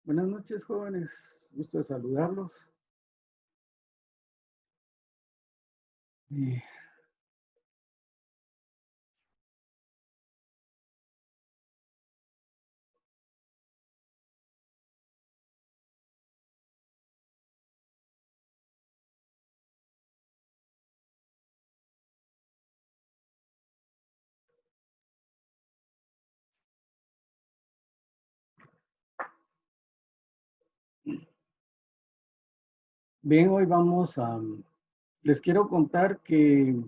Buenas noches, jóvenes. Gusto de saludarlos. Eh, Bien, hoy les quiero contar que,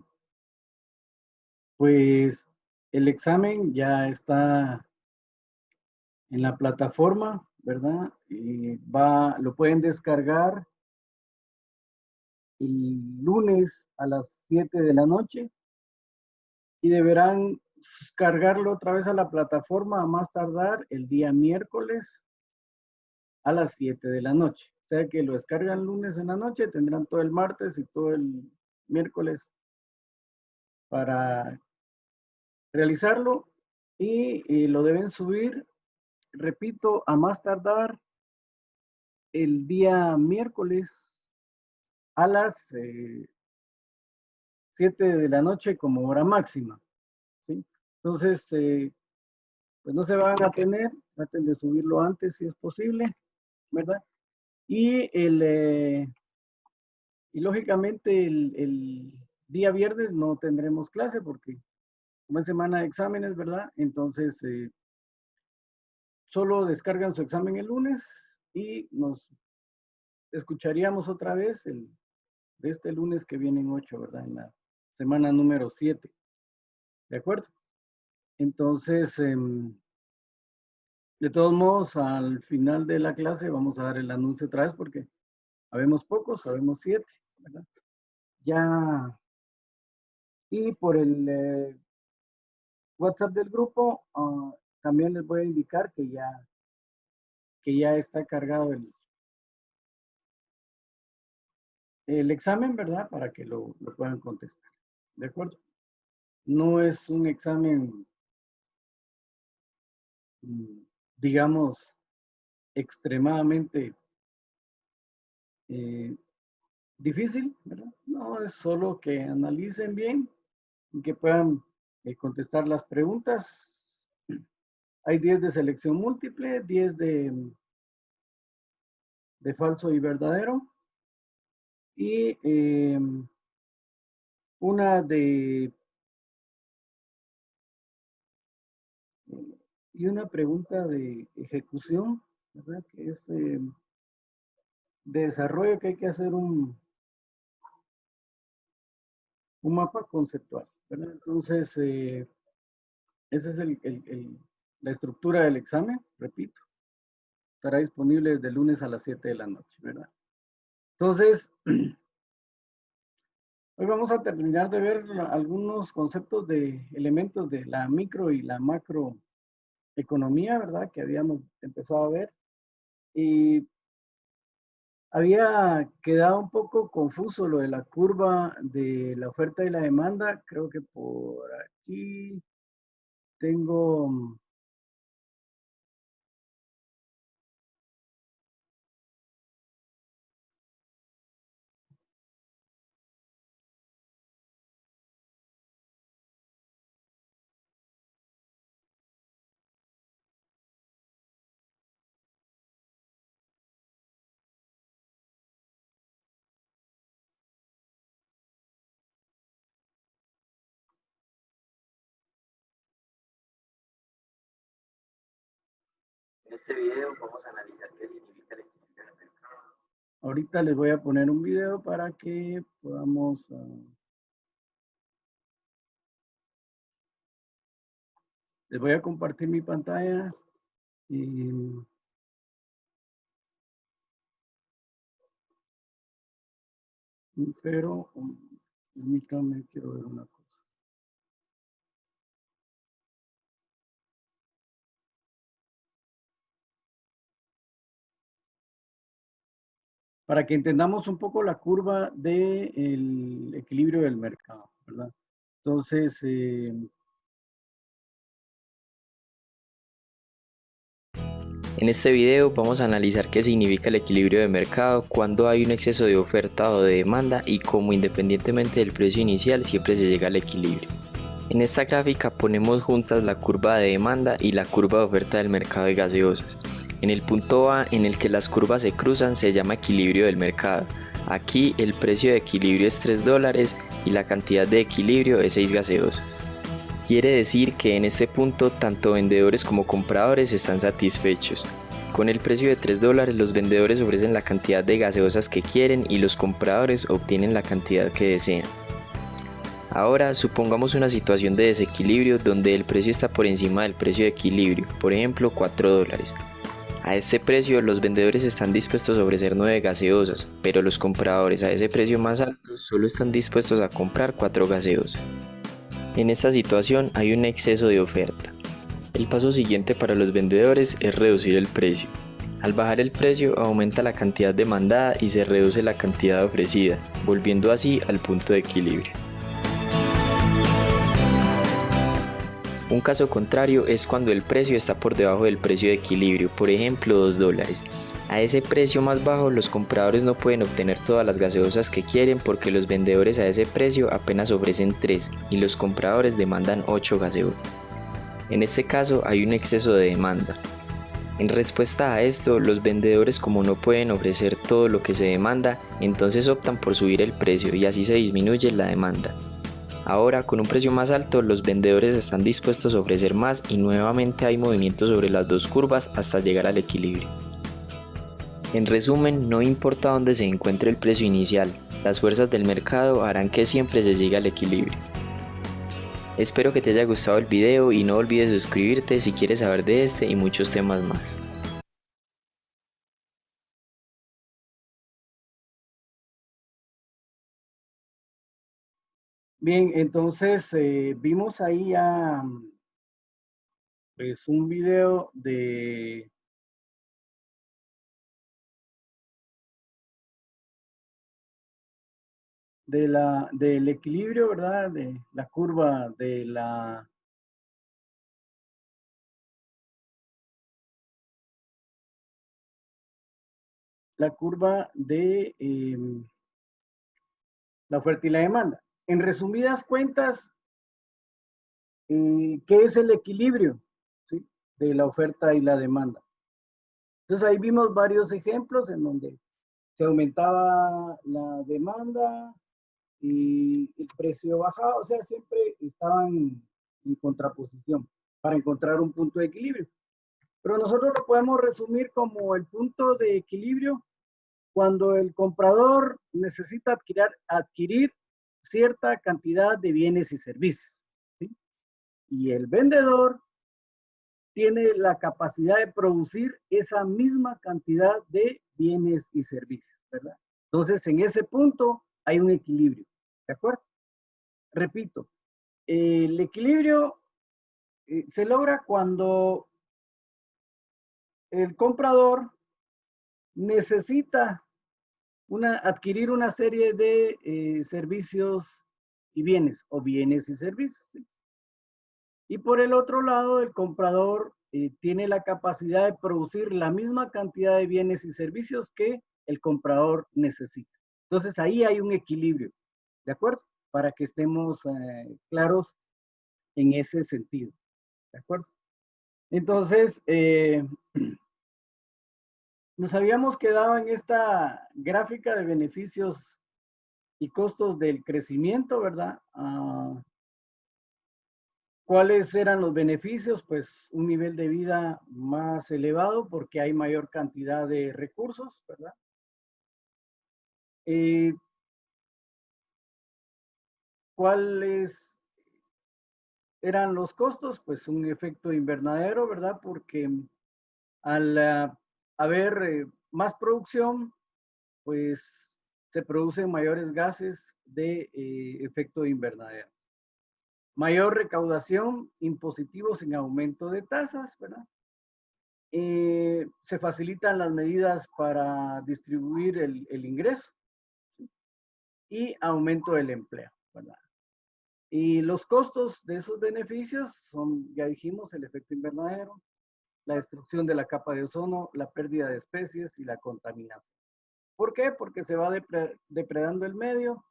pues, el examen ya está en la plataforma, ¿verdad? Lo pueden descargar el lunes a las 7 de la noche y deberán cargarlo otra vez a la plataforma a más tardar el día miércoles a las 7 de la noche. O sea que lo descargan lunes en la noche, tendrán todo el martes y todo el miércoles para realizarlo y lo deben subir, repito, a más tardar el día miércoles a las 7 de la noche como hora máxima, ¿sí? Entonces, pues no se van a tener, traten de subirlo antes si es posible, ¿verdad? Y, y lógicamente el día viernes no tendremos clase porque como es semana de exámenes, ¿verdad? Entonces, solo descargan su examen el lunes y nos escucharíamos otra vez de este lunes que viene en 8, ¿verdad? En la semana número 7, ¿de acuerdo? Entonces, de todos modos, al final de la clase vamos a dar el anuncio otra vez porque habemos pocos, habemos 7, ¿verdad? Ya, y por el WhatsApp del grupo, también les voy a indicar que ya está cargado el examen, ¿verdad? Para que lo puedan contestar. ¿De acuerdo? No es un examen, mm, digamos, extremadamente eh, difícil, ¿verdad? No, es solo que analicen bien y que puedan contestar las preguntas. Hay 10 de selección múltiple, 10 de falso y verdadero y una de y una pregunta de ejecución, ¿verdad? Que es de desarrollo, que hay que hacer un mapa conceptual, ¿verdad? Entonces, esa es la estructura del examen, repito. Estará disponible desde el lunes a las 7 de la noche, ¿verdad? Entonces, hoy vamos a terminar de ver algunos conceptos de elementos de la micro y la macroeconomía, ¿verdad? Que habíamos empezado a ver. Y había quedado un poco confuso lo de la curva de la oferta y la demanda. Creo que por aquí tengo. En este video vamos a analizar qué significa el equilibrio del mercado. Ahorita les voy a poner un video para que podamos. Les voy a compartir mi pantalla. Pero, permítanme, quiero ver una cosa. Para que entendamos un poco la curva del equilibrio del mercado, ¿verdad? Entonces, En este video vamos a analizar qué significa el equilibrio de mercado, cuando hay un exceso de oferta o de demanda y cómo independientemente del precio inicial siempre se llega al equilibrio. En esta gráfica ponemos juntas la curva de demanda y la curva de oferta del mercado de gaseosas. En el punto A en el que las curvas se cruzan se llama equilibrio del mercado. Aquí el precio de equilibrio es $3 y la cantidad de equilibrio es 6 gaseosas. Quiere decir que en este punto tanto vendedores como compradores están satisfechos. Con el precio de $3 los vendedores ofrecen la cantidad de gaseosas que quieren y los compradores obtienen la cantidad que desean. Ahora supongamos una situación de desequilibrio donde el precio está por encima del precio de equilibrio, por ejemplo $4. A este precio los vendedores están dispuestos a ofrecer 9 gaseosas, pero los compradores a ese precio más alto solo están dispuestos a comprar 4 gaseosas. En esta situación hay un exceso de oferta. El paso siguiente para los vendedores es reducir el precio. Al bajar el precio aumenta la cantidad demandada y se reduce la cantidad ofrecida, volviendo así al punto de equilibrio. Un caso contrario es cuando el precio está por debajo del precio de equilibrio, por ejemplo $2. A ese precio más bajo los compradores no pueden obtener todas las gaseosas que quieren porque los vendedores a ese precio apenas ofrecen 3 y los compradores demandan 8 gaseosas. En este caso hay un exceso de demanda. En respuesta a esto, los vendedores, como no pueden ofrecer todo lo que se demanda, entonces optan por subir el precio y así se disminuye la demanda. Ahora, con un precio más alto, los vendedores están dispuestos a ofrecer más y nuevamente hay movimiento sobre las dos curvas hasta llegar al equilibrio. En resumen, no importa dónde se encuentre el precio inicial, las fuerzas del mercado harán que siempre se llegue al equilibrio. Espero que te haya gustado el video y no olvides suscribirte si quieres saber de este y muchos temas más. Bien, entonces vimos ahí ya pues un video del equilibrio, ¿verdad? De la curva de la curva de la oferta y la demanda. En resumidas cuentas, ¿qué es el equilibrio? ¿Sí? De la oferta y la demanda. Entonces ahí vimos varios ejemplos en donde se aumentaba la demanda y el precio bajaba, o sea, siempre estaban en contraposición para encontrar un punto de equilibrio. Pero nosotros lo podemos resumir como el punto de equilibrio cuando el comprador necesita adquirir cierta cantidad de bienes y servicios, ¿sí? Y el vendedor tiene la capacidad de producir esa misma cantidad de bienes y servicios, ¿verdad? Entonces, en ese punto hay un equilibrio, ¿de acuerdo? Repito, el equilibrio se logra cuando el comprador necesita adquirir una serie de servicios y bienes, o bienes y servicios, ¿sí? Y por el otro lado, el comprador tiene la capacidad de producir la misma cantidad de bienes y servicios que el comprador necesita. Entonces ahí hay un equilibrio, ¿de acuerdo? Para que estemos claros en ese sentido, ¿de acuerdo? Entonces, nos habíamos quedado en esta gráfica de beneficios y costos del crecimiento, ¿verdad? ¿Cuáles eran los beneficios? Pues un nivel de vida más elevado porque hay mayor cantidad de recursos, ¿verdad? ¿Cuáles eran los costos? Pues un efecto invernadero, ¿verdad? Porque al haber más producción, pues se producen mayores gases de efecto invernadero. Mayor recaudación, impositivos sin aumento de tasas, ¿verdad? Se facilitan las medidas para distribuir el ingreso, ¿sí? Y aumento del empleo, ¿verdad? Y los costos de esos beneficios son, ya dijimos, el efecto invernadero, la destrucción de la capa de ozono, la pérdida de especies y la contaminación. ¿Por qué? Porque se va depredando el medio,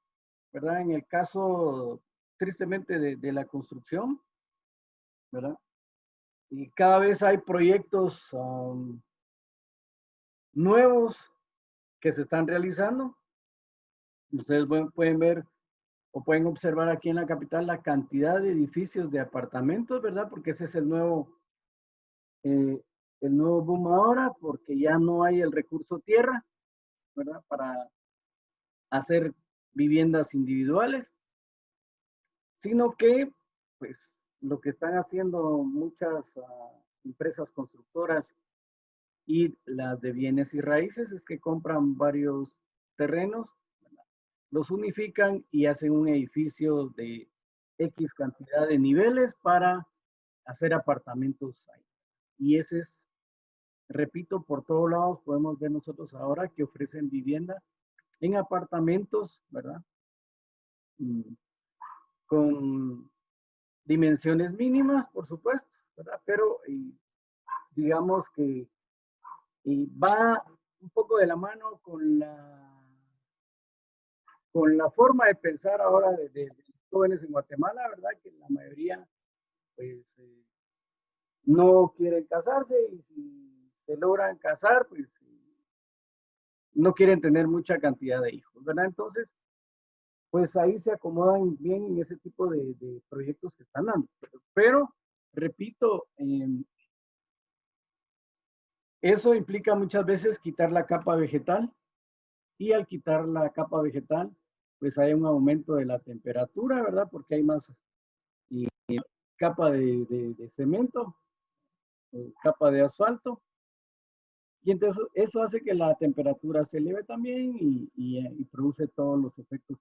¿verdad? En el caso, tristemente, de la construcción, ¿verdad? Y cada vez hay proyectos nuevos que se están realizando. Ustedes pueden ver o pueden observar aquí en la capital la cantidad de edificios de apartamentos, ¿verdad? Porque ese es el nuevo boom ahora, porque ya no hay el recurso tierra, ¿verdad? Para hacer viviendas individuales, sino que, pues, lo que están haciendo muchas empresas constructoras y las de bienes y raíces es que compran varios terrenos, ¿verdad? Los unifican y hacen un edificio de X cantidad de niveles para hacer apartamentos ahí. Y ese es, repito, por todos lados podemos ver nosotros ahora que ofrecen vivienda en apartamentos, ¿verdad? Con dimensiones mínimas, por supuesto, ¿verdad? Pero digamos que va un poco de la mano con la forma de pensar ahora de los jóvenes en Guatemala, ¿verdad? Que la mayoría, pues, no quieren casarse y si se logran casar, pues, no quieren tener mucha cantidad de hijos, ¿verdad? Entonces, pues ahí se acomodan bien en ese tipo de proyectos que están dando. Pero repito, eso implica muchas veces quitar la capa vegetal y al quitar la capa vegetal, pues hay un aumento de la temperatura, ¿verdad? Porque hay más capa de cemento, capa de asfalto. Y entonces eso hace que la temperatura se eleve también y produce todos los efectos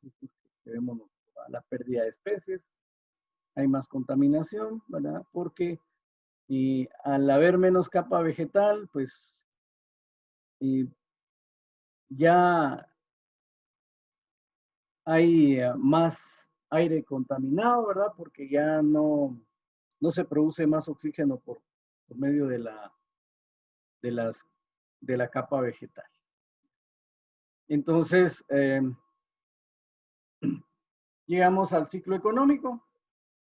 que vemos, la pérdida de especies, hay más contaminación, ¿verdad? Porque al haber menos capa vegetal, pues ya hay más aire contaminado, ¿verdad? Porque ya no se produce más oxígeno por medio de, las, de la capa vegetal. Entonces, llegamos al ciclo económico,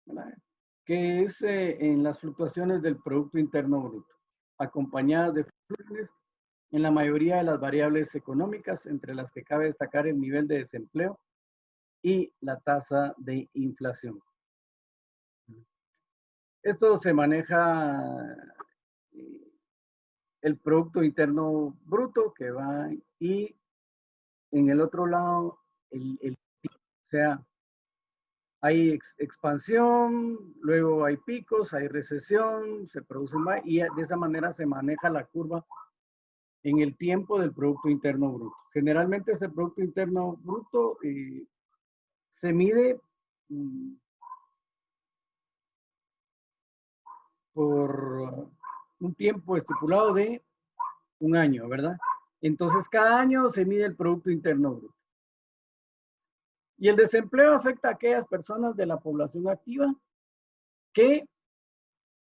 ¿verdad? Que es en las fluctuaciones del Producto Interno Bruto, acompañadas de fluctuaciones en la mayoría de las variables económicas, entre las que cabe destacar el nivel de desempleo y la tasa de inflación. Esto se maneja el Producto Interno Bruto que va y en el otro lado, o sea, hay expansión, luego hay picos, hay recesión, se produce más y de esa manera se maneja la curva en el tiempo del Producto Interno Bruto. Generalmente ese Producto Interno Bruto se mide por un tiempo estipulado de un año, ¿verdad? Entonces cada año se mide el Producto Interno Bruto. Y el desempleo afecta a aquellas personas de la población activa que,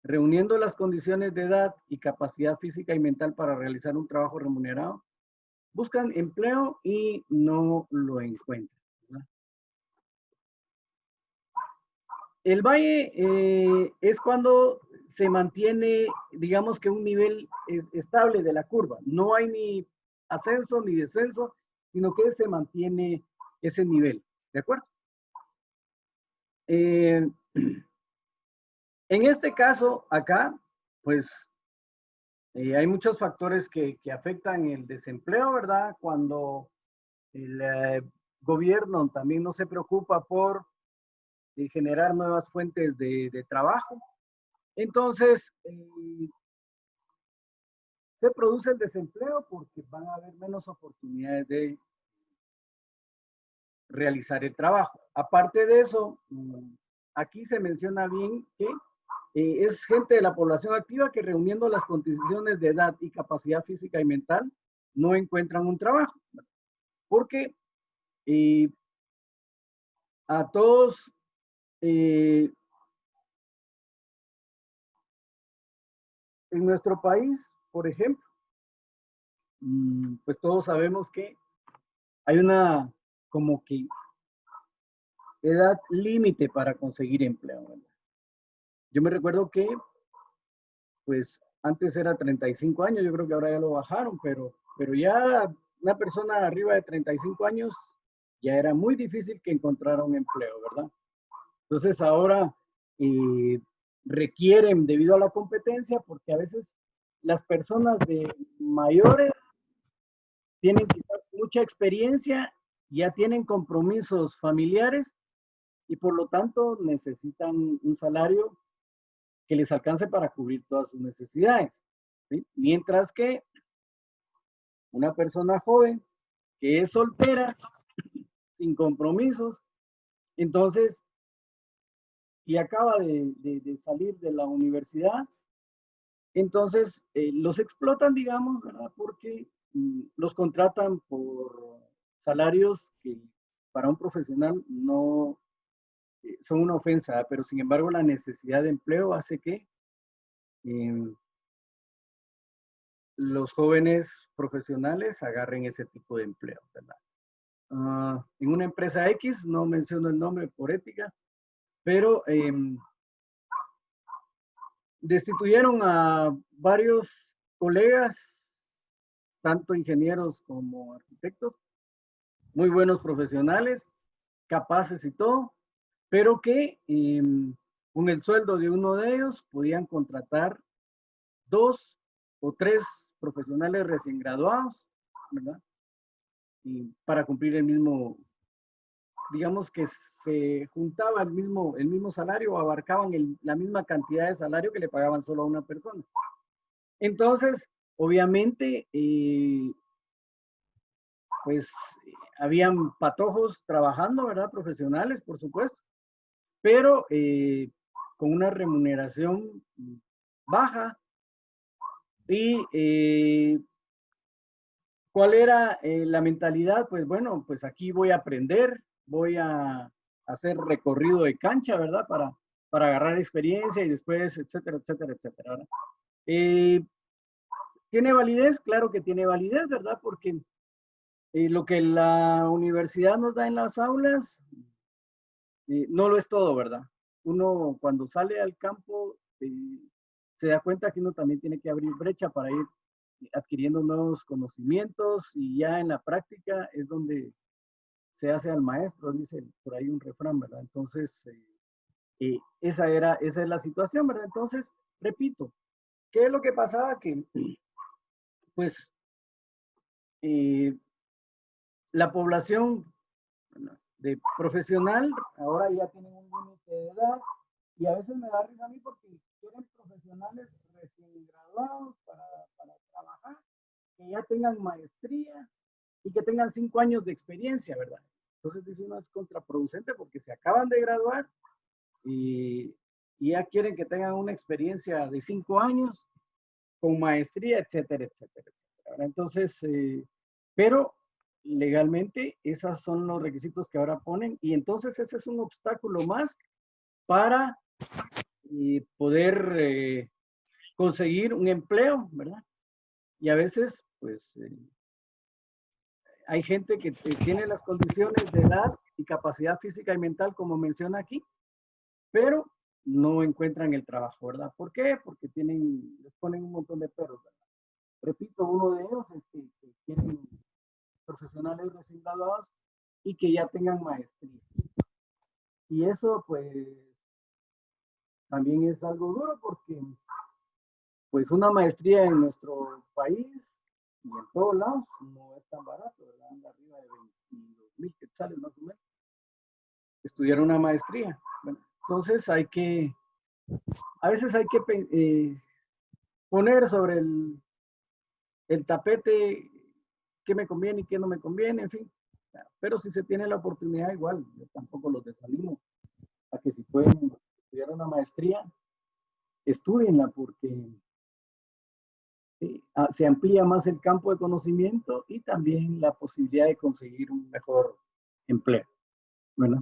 reuniendo las condiciones de edad y capacidad física y mental para realizar un trabajo remunerado, buscan empleo y no lo encuentran, ¿verdad? El valle es cuando se mantiene, digamos que un nivel estable de la curva. No hay ni ascenso ni descenso, sino que se mantiene ese nivel, ¿de acuerdo? En este caso, acá, pues hay muchos factores que afectan el desempleo, ¿verdad? Cuando el gobierno también no se preocupa por generar nuevas fuentes de trabajo. Entonces, se produce el desempleo porque van a haber menos oportunidades de realizar el trabajo. Aparte de eso, aquí se menciona bien que es gente de la población activa que reuniendo las condiciones de edad y capacidad física y mental no encuentran un trabajo. Porque a todos en nuestro país, por ejemplo, pues todos sabemos que hay una como que edad límite para conseguir empleo, ¿verdad? Yo me recuerdo que, pues, antes era 35 años, yo creo que ahora ya lo bajaron, pero ya una persona arriba de 35 años ya era muy difícil que encontrara un empleo, ¿verdad? Entonces ahora requieren, debido a la competencia, porque a veces las personas de mayores tienen quizás mucha experiencia, ya tienen compromisos familiares y por lo tanto necesitan un salario que les alcance para cubrir todas sus necesidades, ¿sí? Mientras que una persona joven que es soltera, sin compromisos, entonces, y acaba de salir de la universidad, entonces los explotan, digamos, ¿verdad? Porque los contratan por salarios que para un profesional no son una ofensa, pero sin embargo la necesidad de empleo hace que eh, los jóvenes profesionales agarren ese tipo de empleo, ¿verdad? En una empresa X, no menciono el nombre por ética, pero destituyeron a varios colegas, tanto ingenieros como arquitectos, muy buenos profesionales, capaces y todo, pero que con el sueldo de uno de ellos podían contratar 2 o 3 profesionales recién graduados, ¿verdad? Y para cumplir el mismo, digamos que se juntaba el mismo salario o abarcaban la misma cantidad de salario que le pagaban solo a una persona. Entonces, obviamente, pues habían patojos trabajando, ¿verdad? Profesionales, por supuesto, pero con una remuneración baja. Y ¿cuál era la mentalidad? Pues bueno, pues aquí voy a aprender, voy a hacer recorrido de cancha, ¿verdad? Para agarrar experiencia y después, etcétera, etcétera, etcétera, ¿verdad? ¿Tiene validez? Claro que tiene validez, ¿verdad? Porque lo que la universidad nos da en las aulas no lo es todo, ¿verdad? Uno cuando sale al campo se da cuenta que uno también tiene que abrir brecha para ir adquiriendo nuevos conocimientos y ya en la práctica es donde se hace al maestro, dice por ahí un refrán, ¿verdad? Entonces, esa es la situación, ¿verdad? Entonces, repito, ¿qué es lo que pasaba? Que, pues, eh, la población de profesional ahora ya tienen un límite de edad y a veces me da risa a mí porque quieren profesionales recién graduados para trabajar, que ya tengan maestría y que tengan 5 años de experiencia, ¿verdad? Entonces dice uno es contraproducente porque se acaban de graduar y ya quieren que tengan una experiencia de 5 años con maestría, etcétera, etcétera, etcétera. Entonces, pero legalmente esos son los requisitos que ahora ponen y entonces ese es un obstáculo más para poder conseguir un empleo, ¿verdad? Y a veces, pues, hay gente que tiene las condiciones de edad y capacidad física y mental, como menciona aquí, pero no encuentran el trabajo, ¿verdad? ¿Por qué? Porque les ponen un montón de perros, ¿verdad? Repito, uno de ellos es que quieren profesionales recién graduados y que ya tengan maestría. Y eso, pues, también es algo duro porque, pues, una maestría en nuestro país y en todos lados no es tan barato, ¿verdad? Anda arriba de 22,000 quetzales más o menos. Estudiar una maestría. Bueno, entonces a veces hay que poner sobre el tapete qué me conviene y qué no me conviene, en fin. Pero si se tiene la oportunidad, igual, yo tampoco los desanimo a que si pueden estudiar una maestría, estudienla porque se amplía más el campo de conocimiento y también la posibilidad de conseguir un mejor empleo, ¿verdad?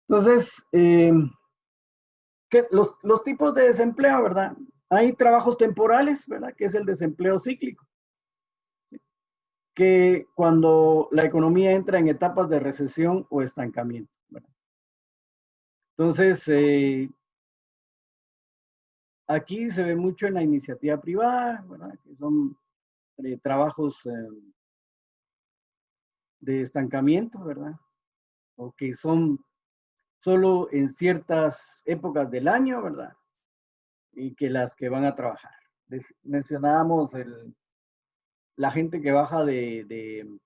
Entonces, Los tipos de desempleo, ¿verdad? Hay trabajos temporales, ¿verdad? Que es el desempleo cíclico. ¿Sí? Que cuando la economía entra en etapas de recesión o estancamiento, ¿verdad? Entonces, aquí se ve mucho en la iniciativa privada, ¿verdad? Que son trabajos de estancamiento, ¿verdad? O que son solo en ciertas épocas del año, ¿verdad? Y que las que van a trabajar. Mencionábamos la gente que baja del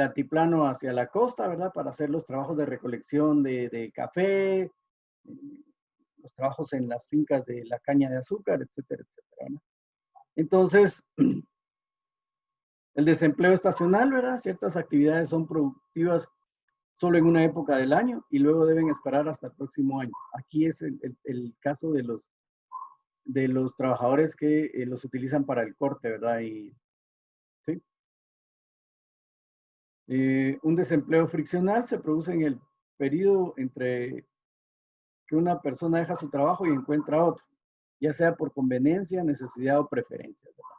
altiplano hacia la costa, ¿verdad? Para hacer los trabajos de recolección de café, los trabajos en las fincas de la caña de azúcar, etcétera, etcétera, ¿no? Entonces, el desempleo estacional, ¿verdad? Ciertas actividades son productivas solo en una época del año y luego deben esperar hasta el próximo año. Aquí es el caso de los trabajadores que los utilizan para el corte, ¿verdad? Y, ¿sí? Un desempleo friccional se produce en el periodo entre que una persona deja su trabajo y encuentra otro, ya sea por conveniencia, necesidad o preferencia, ¿verdad?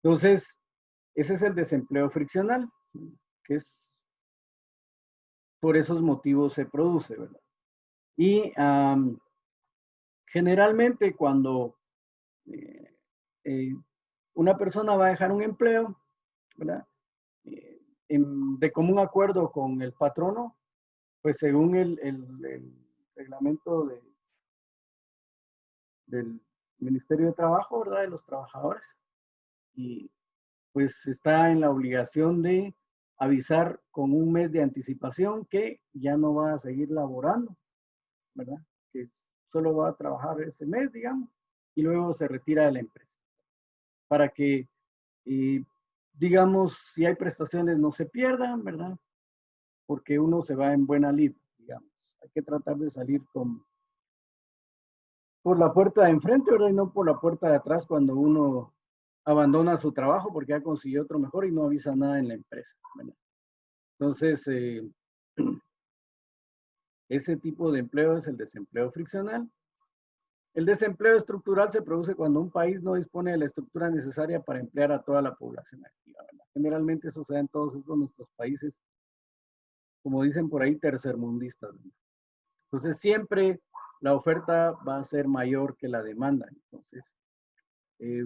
Entonces, ese es el desempleo friccional, que es por esos motivos se produce, ¿verdad? Y generalmente cuando eh, eh, una persona va a dejar un empleo, ¿verdad? De común acuerdo con el patrono, pues según el reglamento del Ministerio de Trabajo, ¿verdad? De los trabajadores. Y pues está en la obligación de avisar con un mes de anticipación que ya no va a seguir laborando, ¿verdad? Que solo va a trabajar ese mes, digamos, y luego se retira de la empresa. Para que, digamos, si hay prestaciones no se pierdan, ¿verdad? Porque uno se va en buena lid, digamos. Hay que tratar de salir por la puerta de enfrente, ¿verdad? Y no por la puerta de atrás cuando uno abandona su trabajo porque ya consiguió otro mejor y no avisa nada en la empresa, ¿verdad? Entonces, ese tipo de empleo es el desempleo friccional. El desempleo estructural se produce cuando un país no dispone de la estructura necesaria para emplear a toda la población activa, ¿verdad? Generalmente eso se da en todos estos nuestros países, como dicen por ahí, tercermundistas, ¿verdad? Entonces, siempre la oferta va a ser mayor que la demanda. Entonces,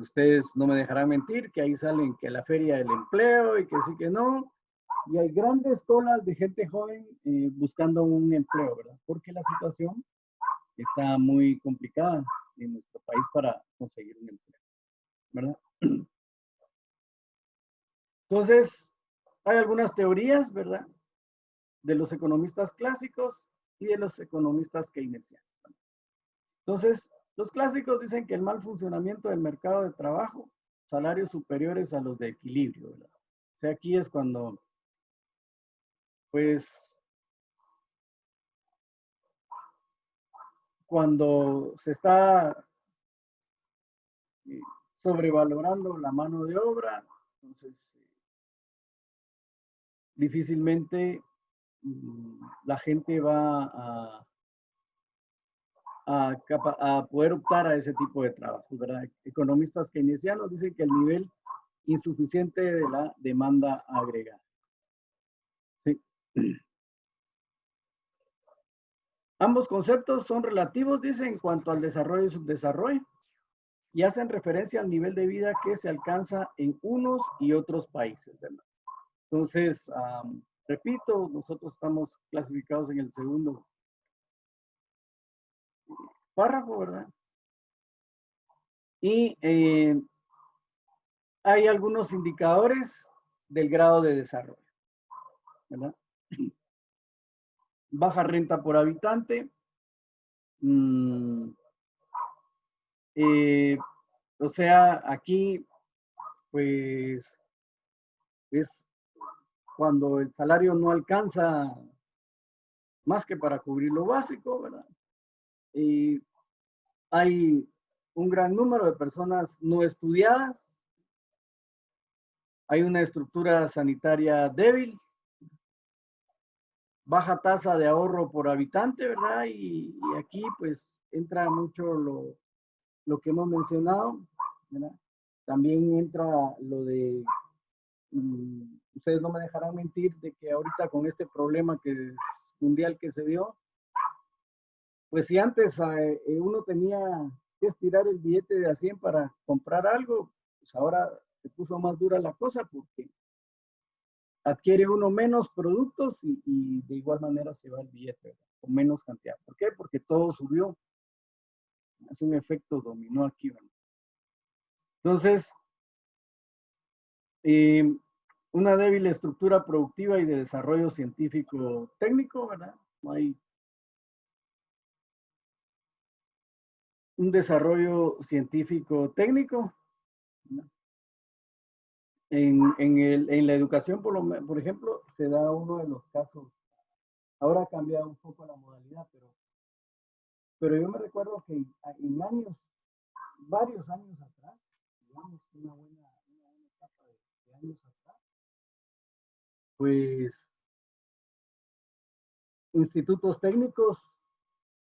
ustedes no me dejarán mentir que ahí salen que la feria del empleo y que sí que no. Y hay grandes colas de gente joven buscando un empleo, ¿verdad? Porque la situación está muy complicada en nuestro país para conseguir un empleo, ¿verdad? Entonces, hay algunas teorías, ¿verdad? De los economistas clásicos y de los economistas keynesianos. Entonces, los clásicos dicen que el mal funcionamiento del mercado de trabajo, salarios superiores a los de equilibrio, ¿verdad? O sea, aquí es cuando, pues, cuando se está sobrevalorando la mano de obra, entonces difícilmente la gente va a poder optar a ese tipo de trabajo, ¿verdad? Economistas keynesianos dicen que el nivel insuficiente de la demanda agregada. Sí. Ambos conceptos son relativos, dice, en cuanto al desarrollo y subdesarrollo, y hacen referencia al nivel de vida que se alcanza en unos y otros países, ¿verdad? Entonces, repito, nosotros estamos clasificados en el segundo párrafo, ¿verdad? Y hay algunos indicadores del grado de desarrollo, ¿verdad? Baja renta por habitante. O sea, aquí, pues, es cuando el salario no alcanza más que para cubrir lo básico, ¿verdad? Y hay un gran número de personas no estudiadas, hay una estructura sanitaria débil, baja tasa de ahorro por habitante, ¿verdad? Y aquí pues entra mucho lo que hemos mencionado, ¿verdad? También entra lo de, ustedes no me dejarán mentir, de que ahorita con este problema que es mundial que se dio, pues si antes uno tenía que estirar el billete de a 100 para comprar algo, pues ahora se puso más dura la cosa porque adquiere uno menos productos y de igual manera se va el billete, ¿verdad? Con menos cantidad. ¿Por qué? Porque todo subió. Es un efecto dominó aquí, ¿verdad? Entonces, una débil estructura productiva y de desarrollo científico técnico, ¿verdad? No hay un desarrollo científico técnico, ¿verdad? En la educación, por ejemplo, se da uno de los casos, ahora ha cambiado un poco la modalidad, pero yo me recuerdo que en años, varios años atrás, digamos una buena etapa de años atrás, pues institutos técnicos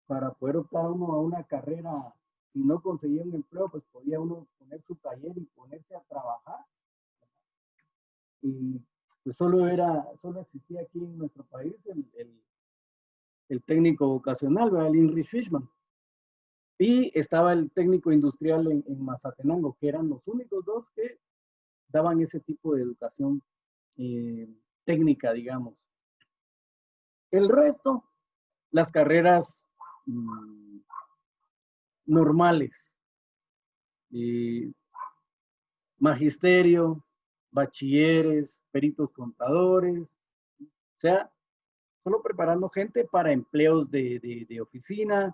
para poder optar uno a una carrera, si no conseguía un empleo, pues podía uno poner su taller y ponerse a trabajar. Y pues solo existía aquí en nuestro país el técnico vocacional, ¿verdad? El Heinrich Fishman. Y estaba el técnico industrial en Mazatenango, que eran los únicos dos que daban ese tipo de educación técnica, digamos. El resto, las carreras normales, magisterio, bachilleres, peritos contadores, o sea, solo preparando gente para empleos de oficina,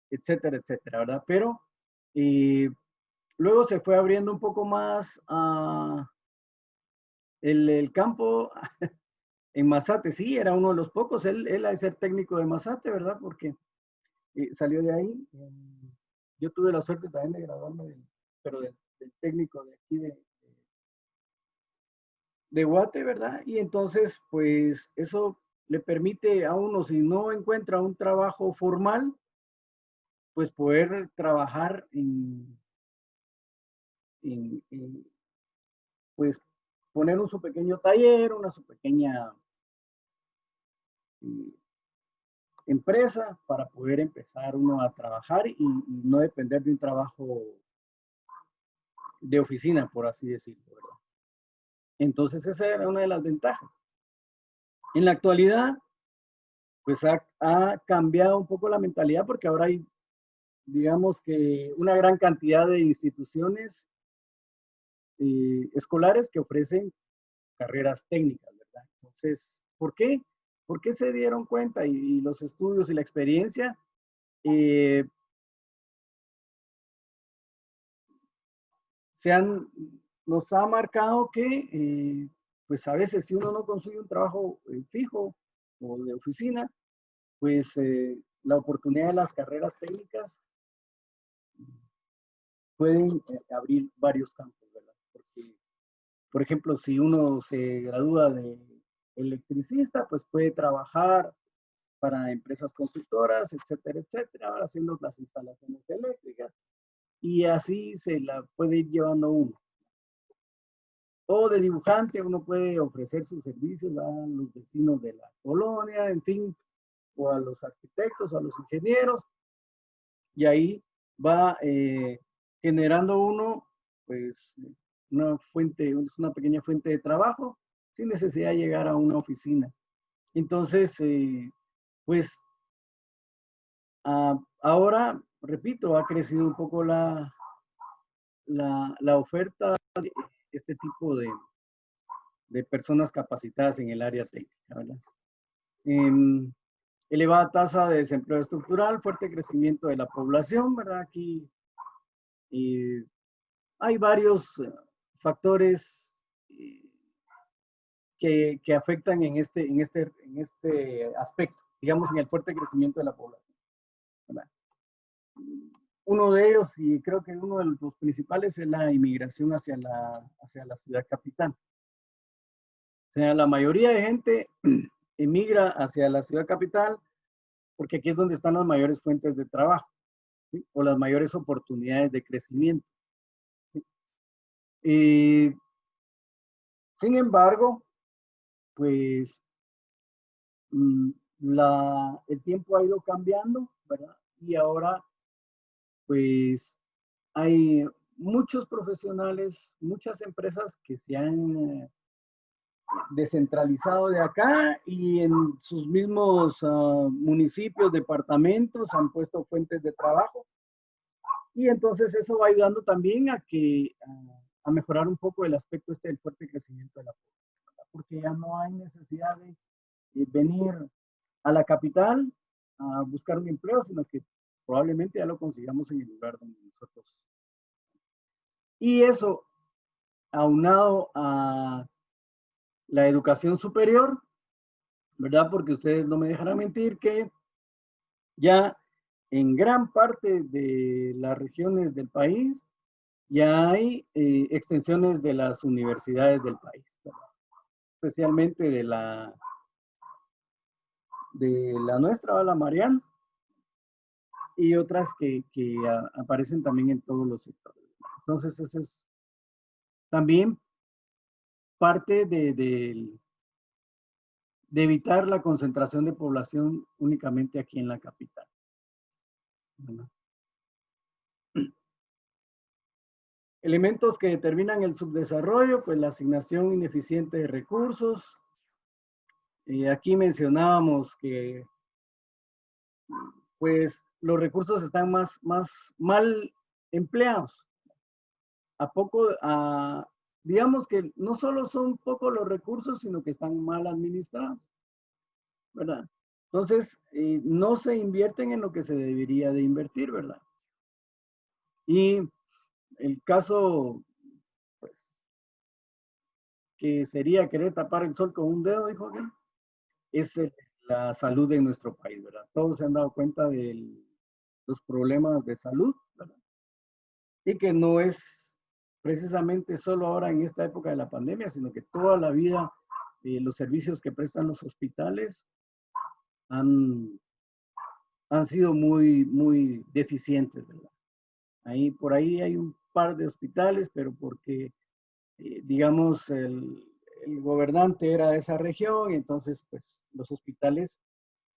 etcétera, etcétera, ¿verdad? Pero luego se fue abriendo un poco más el campo en Mazate, sí, era uno de los pocos, él ha de ser técnico de Mazate, ¿verdad? Porque salió de ahí. Yo tuve la suerte también de graduarme, pero del técnico de aquí de Guate, ¿verdad? Y entonces, pues eso le permite a uno, si no encuentra un trabajo formal, pues poder trabajar pues poner su pequeño taller, su pequeña empresa para poder empezar uno a trabajar y no depender de un trabajo de oficina, por así decirlo, ¿verdad? Entonces esa era una de las ventajas. En la actualidad, pues ha cambiado un poco la mentalidad porque ahora hay, digamos que una gran cantidad de instituciones escolares que ofrecen carreras técnicas, ¿verdad? Entonces, ¿por qué? ¿Por qué se dieron cuenta? Y los estudios y la experiencia nos ha marcado que, pues a veces si uno no consigue un trabajo fijo o de oficina, pues la oportunidad de las carreras técnicas pueden abrir varios campos, ¿verdad? Porque, por ejemplo, si uno se gradúa de electricista, pues puede trabajar para empresas constructoras, etcétera, etcétera, haciendo las instalaciones eléctricas y así se la puede ir llevando uno. O de dibujante, uno puede ofrecer sus servicios a los vecinos de la colonia, en fin, o a los arquitectos, a los ingenieros, y ahí va generando uno, pues, una pequeña fuente de trabajo sin necesidad de llegar a una oficina. Entonces, pues, ahora, repito, ha crecido un poco la oferta de este tipo de personas capacitadas en el área técnica, ¿verdad? Elevada tasa de desempleo estructural, fuerte crecimiento de la población, ¿verdad? Aquí hay varios factores que afectan en este aspecto, digamos, en el fuerte crecimiento de la población, ¿verdad? Uno de ellos, y creo que uno de los principales, es la inmigración hacia la ciudad capital. O sea, la mayoría de gente emigra hacia la ciudad capital porque aquí es donde están las mayores fuentes de trabajo, ¿sí? O las mayores oportunidades de crecimiento, ¿sí? Sin embargo, pues mm, el tiempo ha ido cambiando, ¿verdad? Y ahora, pues, hay muchos profesionales, muchas empresas que se han descentralizado de acá y en sus mismos municipios, departamentos, han puesto fuentes de trabajo. Y entonces eso va ayudando también a mejorar un poco el aspecto este del fuerte crecimiento de la población, porque ya no hay necesidad de venir a la capital a buscar un empleo, sino que probablemente ya lo consigamos en el lugar donde nosotros. Y eso, aunado a la educación superior, ¿verdad? Porque ustedes no me dejarán mentir que ya en gran parte de las regiones del país ya hay extensiones de las universidades del país, ¿verdad? Especialmente de la nuestra, la Mariana, y otras que aparecen también en todos los sectores. Entonces, eso es también parte de evitar la concentración de población únicamente aquí en la capital, ¿verdad? Elementos que determinan el subdesarrollo, pues la asignación ineficiente de recursos. Aquí mencionábamos que pues los recursos están más mal empleados. Digamos que no solo son pocos los recursos, sino que están mal administrados, ¿verdad? Entonces, no se invierten en lo que se debería de invertir, ¿verdad? Y el caso, pues, que sería querer tapar el sol con un dedo, dijo aquel, es la salud de nuestro país, ¿verdad? Todos se han dado cuenta de los problemas de salud, ¿verdad? Y que no es precisamente solo ahora en esta época de la pandemia, sino que toda la vida los servicios que prestan los hospitales han, han sido muy deficientes, ¿verdad? Por ahí hay un par de hospitales, pero porque, digamos, el gobernante era de esa región, y entonces, pues, los hospitales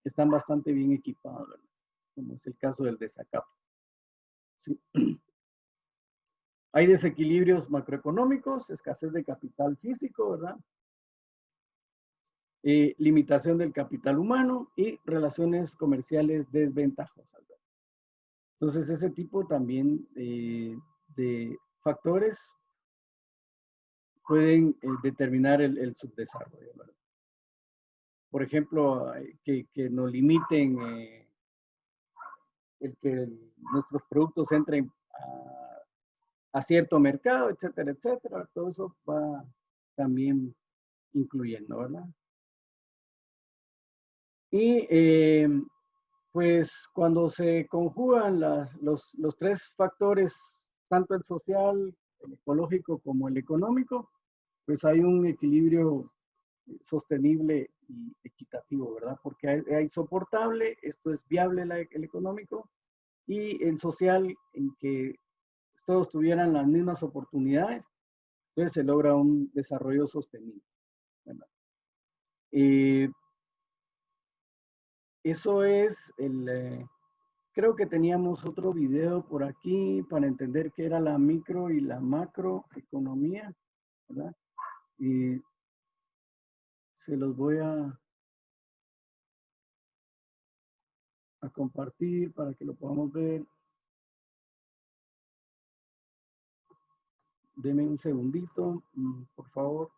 están bastante bien equipados, ¿verdad? Como es el caso del de Zacapa. ¿Sí? Hay desequilibrios macroeconómicos, escasez de capital físico, ¿verdad? Limitación del capital humano y relaciones comerciales desventajosas, ¿verdad? Entonces, ese tipo también de factores pueden determinar el subdesarrollo, ¿verdad? Por ejemplo, que nos limiten el que nuestros productos entren a cierto mercado, etcétera, etcétera. Todo eso va también incluyendo, ¿verdad? Y pues cuando se conjugan los tres factores, tanto el social, el ecológico como el económico, pues hay un equilibrio sostenible y equitativo, ¿verdad? Porque hay soportable, esto es viable el económico, y el social en que todos tuvieran las mismas oportunidades, entonces se logra un desarrollo sostenible, ¿verdad? Eh, Eso es creo que teníamos otro video por aquí para entender qué era la micro y la macroeconomía, ¿verdad? Y se los voy a compartir para que lo podamos ver. Deme un segundito, por favor.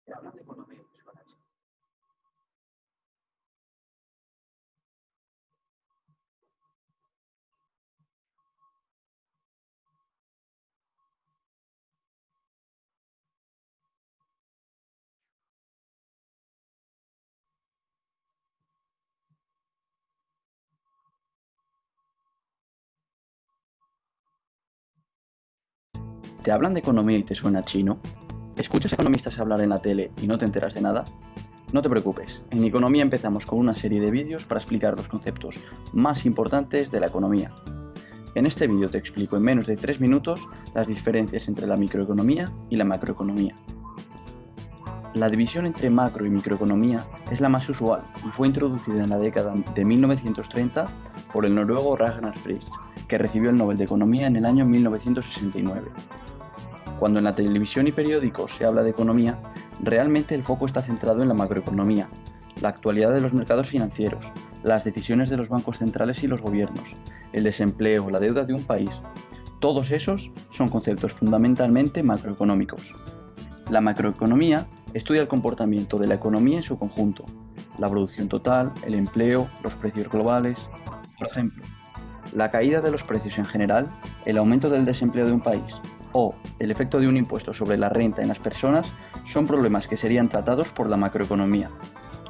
Hablando de economía, pues, ¿Te hablan de economía y te suena chino? ¿Escuchas economistas hablar en la tele y no te enteras de nada? No te preocupes, en Economía empezamos con una serie de vídeos para explicar los conceptos más importantes de la economía. En este vídeo te explico en menos de 3 minutos las diferencias entre la microeconomía y la macroeconomía. La división entre macro y microeconomía es la más usual y fue introducida en la década de 1930 por el noruego Ragnar Frisch, que recibió el Nobel de Economía en el año 1969. Cuando en la televisión y periódicos se habla de economía, realmente el foco está centrado en la macroeconomía, la actualidad de los mercados financieros, las decisiones de los bancos centrales y los gobiernos, el desempleo, la deuda de un país. Todos esos son conceptos fundamentalmente macroeconómicos. La macroeconomía estudia el comportamiento de la economía en su conjunto, la producción total, el empleo, los precios globales. Por ejemplo, la caída de los precios en general, el aumento del desempleo de un país o el efecto de un impuesto sobre la renta en las personas son problemas que serían tratados por la macroeconomía.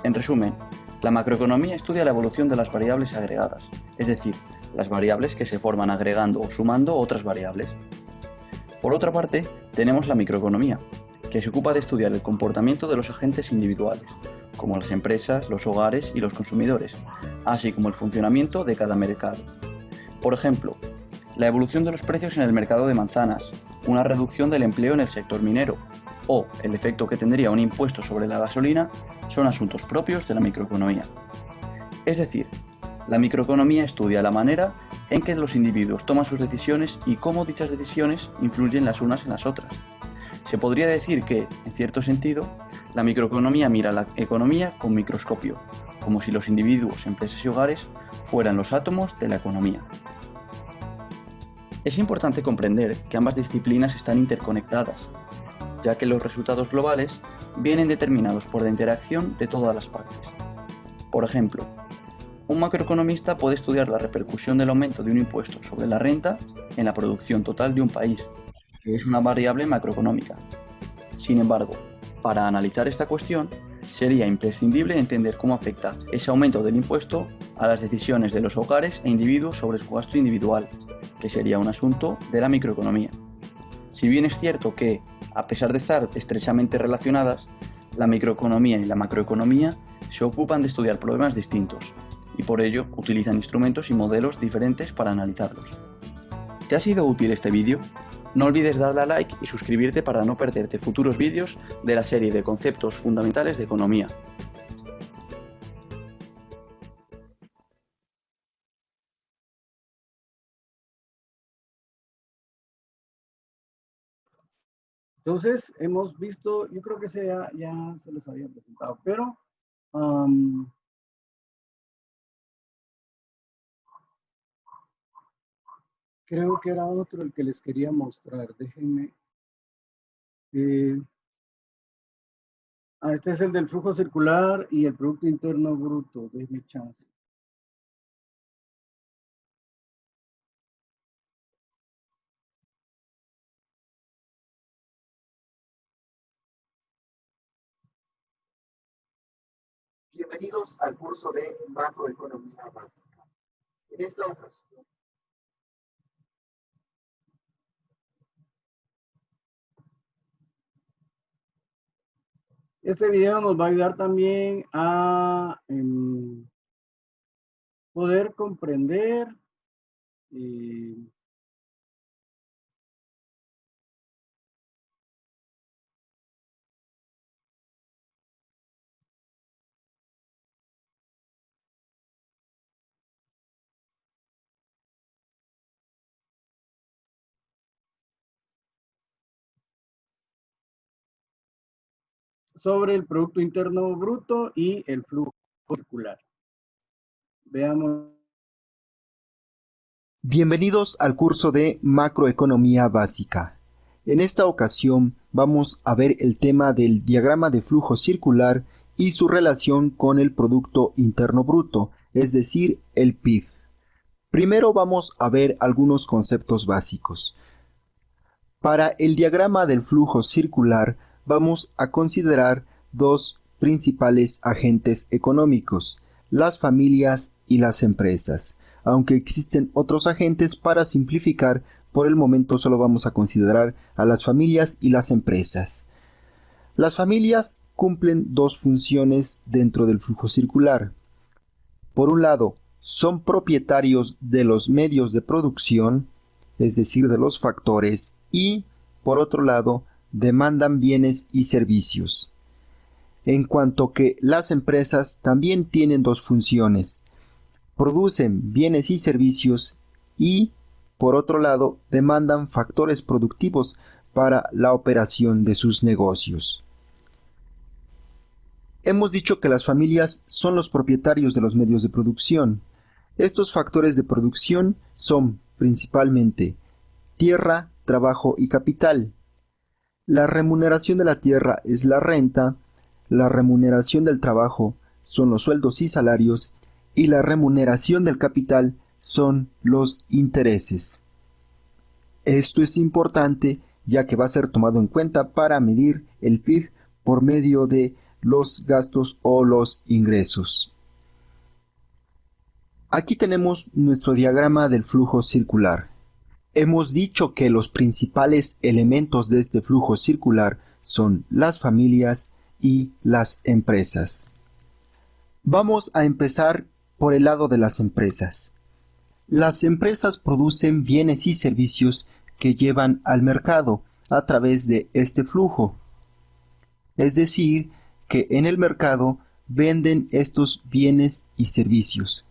En resumen, la macroeconomía estudia la evolución de las variables agregadas, es decir, las variables que se forman agregando o sumando otras variables. Por otra parte, tenemos la microeconomía, que se ocupa de estudiar el comportamiento de los agentes individuales, como las empresas, los hogares y los consumidores, así como el funcionamiento de cada mercado. Por ejemplo, la evolución de los precios en el mercado de manzanas, una reducción del empleo en el sector minero o el efecto que tendría un impuesto sobre la gasolina son asuntos propios de la microeconomía. Es decir, la microeconomía estudia la manera en que los individuos toman sus decisiones y cómo dichas decisiones influyen las unas en las otras. Se podría decir que, en cierto sentido, la microeconomía mira la economía con microscopio, como si los individuos, empresas y hogares fueran los átomos de la economía. Es importante comprender que ambas disciplinas están interconectadas, ya que los resultados globales vienen determinados por la interacción de todas las partes. Por ejemplo, un macroeconomista puede estudiar la repercusión del aumento de un impuesto sobre la renta en la producción total de un país, que es una variable macroeconómica. Sin embargo, para analizar esta cuestión, sería imprescindible entender cómo afecta ese aumento del impuesto a las decisiones de los hogares e individuos sobre su gasto individual, que sería un asunto de la microeconomía. Si bien es cierto que, a pesar de estar estrechamente relacionadas, la microeconomía y la macroeconomía se ocupan de estudiar problemas distintos, y por ello utilizan instrumentos y modelos diferentes para analizarlos. ¿Te ha sido útil este vídeo? No olvides darle a like y suscribirte para no perderte futuros vídeos de la serie de conceptos fundamentales de economía. Entonces, hemos visto, yo creo que ya se los había presentado, pero creo que era otro el que les quería mostrar. Déjenme. Este es el del flujo circular y el Producto Interno Bruto. Déjenme chance. Bienvenidos al curso de macroeconomía básica. En esta ocasión, Este video nos va a ayudar también a poder comprender sobre el Producto Interno Bruto y el flujo circular. Veamos. Bienvenidos al curso de Macroeconomía Básica. En esta ocasión vamos a ver el tema del diagrama de flujo circular y su relación con el Producto Interno Bruto, es decir, el PIB. Primero vamos a ver algunos conceptos básicos. Para el diagrama del flujo circular vamos a considerar dos principales agentes económicos, las familias y las empresas, aunque existen otros agentes. Para simplificar por el momento solo vamos a considerar a las familias y las empresas. Las familias cumplen dos funciones dentro del flujo circular. Por un lado, son propietarios de los medios de producción, es decir, de los factores, y, por otro lado, demandan bienes y servicios. En cuanto que las empresas también tienen dos funciones. Producen bienes y servicios y, por otro lado, demandan factores productivos para la operación de sus negocios. Hemos dicho que las familias son los propietarios de los medios de producción. Estos factores de producción son principalmente tierra, trabajo y capital. La remuneración de la tierra es la renta, la remuneración del trabajo son los sueldos y salarios, y la remuneración del capital son los intereses. Esto es importante ya que va a ser tomado en cuenta para medir el PIB por medio de los gastos o los ingresos. Aquí tenemos nuestro diagrama del flujo circular. Hemos dicho que los principales elementos de este flujo circular son las familias y las empresas. Vamos a empezar por el lado de las empresas. Las empresas producen bienes y servicios que llevan al mercado a través de este flujo. Es decir, que en el mercado venden estos bienes y servicios.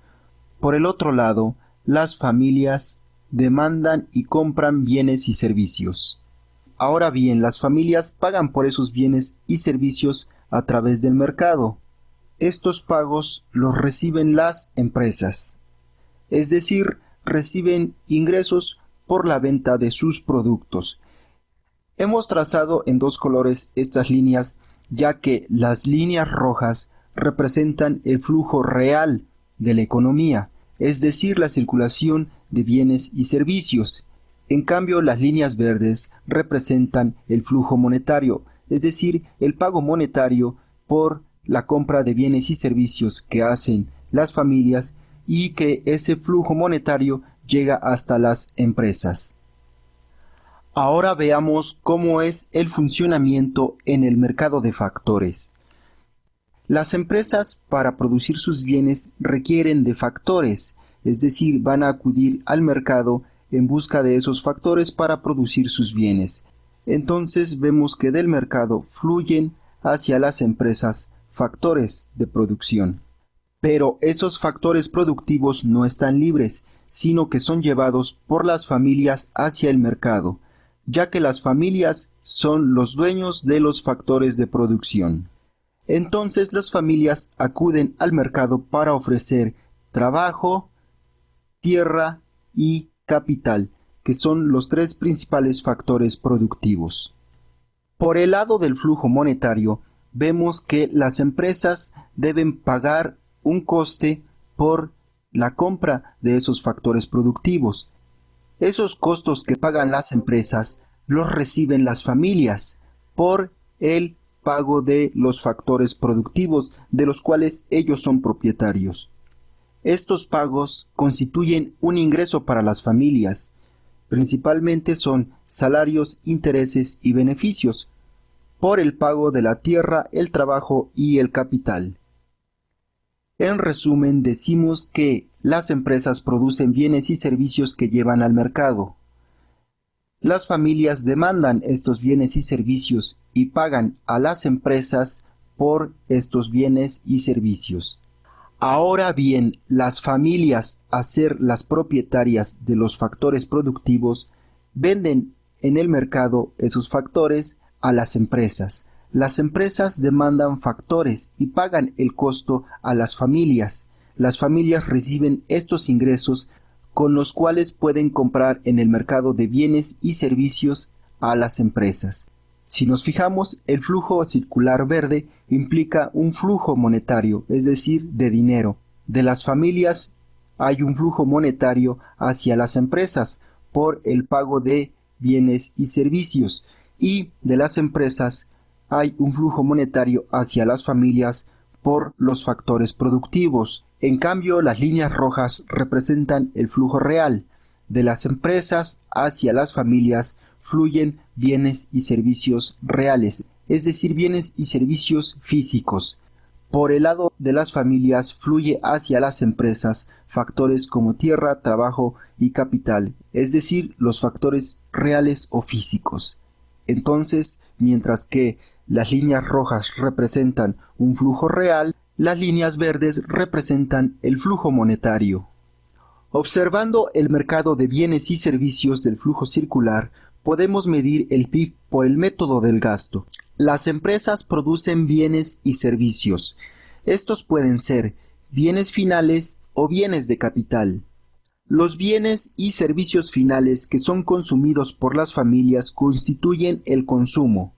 Por el otro lado, las familias demandan y compran bienes y servicios. Ahora bien, las familias pagan por esos bienes y servicios a través del mercado. Estos pagos los reciben las empresas, es decir, reciben ingresos por la venta de sus productos. Hemos trazado en dos colores estas líneas, ya que las líneas rojas representan el flujo real de la economía, es decir, la circulación de bienes y servicios. En cambio, las líneas verdes representan el flujo monetario, es decir, el pago monetario por la compra de bienes y servicios que hacen las familias y que ese flujo monetario llega hasta las empresas. Ahora veamos cómo es el funcionamiento en el mercado de factores. Las empresas para producir sus bienes requieren de factores, es decir, van a acudir al mercado en busca de esos factores para producir sus bienes. Entonces vemos que del mercado fluyen hacia las empresas factores de producción. Pero esos factores productivos no están libres, sino que son llevados por las familias hacia el mercado, ya que las familias son los dueños de los factores de producción. Entonces las familias acuden al mercado para ofrecer trabajo, tierra y capital, que son los tres principales factores productivos. Por el lado del flujo monetario, vemos que las empresas deben pagar un coste por la compra de esos factores productivos. Esos costos que pagan las empresas los reciben las familias por el pago de los factores productivos de los cuales ellos son propietarios. Estos pagos constituyen un ingreso para las familias. Principalmente son salarios, intereses y beneficios por el pago de la tierra, el trabajo y el capital. En resumen, decimos que las empresas producen bienes y servicios que llevan al mercado. Las familias demandan estos bienes y servicios y pagan a las empresas por estos bienes y servicios. Ahora bien, las familias, al ser las propietarias de los factores productivos, venden en el mercado esos factores a las empresas. Las empresas demandan factores y pagan el costo a las familias. Las familias reciben estos ingresos con los cuales pueden comprar en el mercado de bienes y servicios a las empresas. Si nos fijamos, el flujo circular verde implica un flujo monetario, es decir, de dinero. De las familias hay un flujo monetario hacia las empresas por el pago de bienes y servicios, y de las empresas hay un flujo monetario hacia las familias por los factores productivos. En cambio, las líneas rojas representan el flujo real. de las empresas hacia las familias fluyen bienes y servicios reales, es decir, bienes y servicios físicos. Por el lado de las familias fluye hacia las empresas factores como tierra, trabajo y capital, es decir, los factores reales o físicos. Entonces, mientras que las líneas rojas representan un flujo real, las líneas verdes representan el flujo monetario. Observando el mercado de bienes y servicios del flujo circular, podemos medir el PIB por el método del gasto. Las empresas producen bienes y servicios. Estos pueden ser bienes finales o bienes de capital. Los bienes y servicios finales que son consumidos por las familias constituyen el consumo.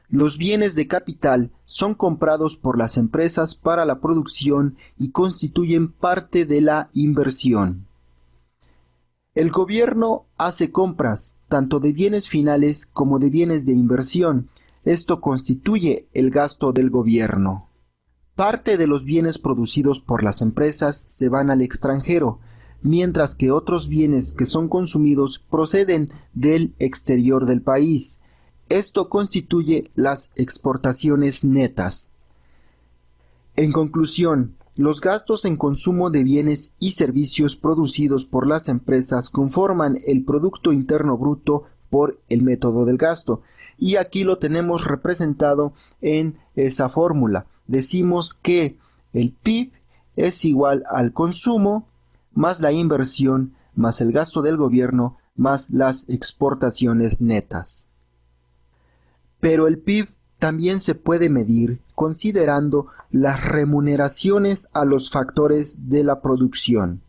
Los bienes de capital son comprados por las empresas para la producción y constituyen parte de la inversión. El gobierno hace compras tanto de bienes finales como de bienes de inversión. Esto constituye el gasto del gobierno. Parte de los bienes producidos por las empresas se van al extranjero, mientras que otros bienes que son consumidos proceden del exterior del país. Esto constituye las exportaciones netas. En conclusión, los gastos en consumo de bienes y servicios producidos por las empresas conforman el Producto Interno Bruto por el método del gasto. Y aquí lo tenemos representado en esa fórmula. Decimos que el PIB es igual al consumo más la inversión más el gasto del gobierno más las exportaciones netas. Pero el PIB también se puede medir considerando las remuneraciones a los factores de la producción.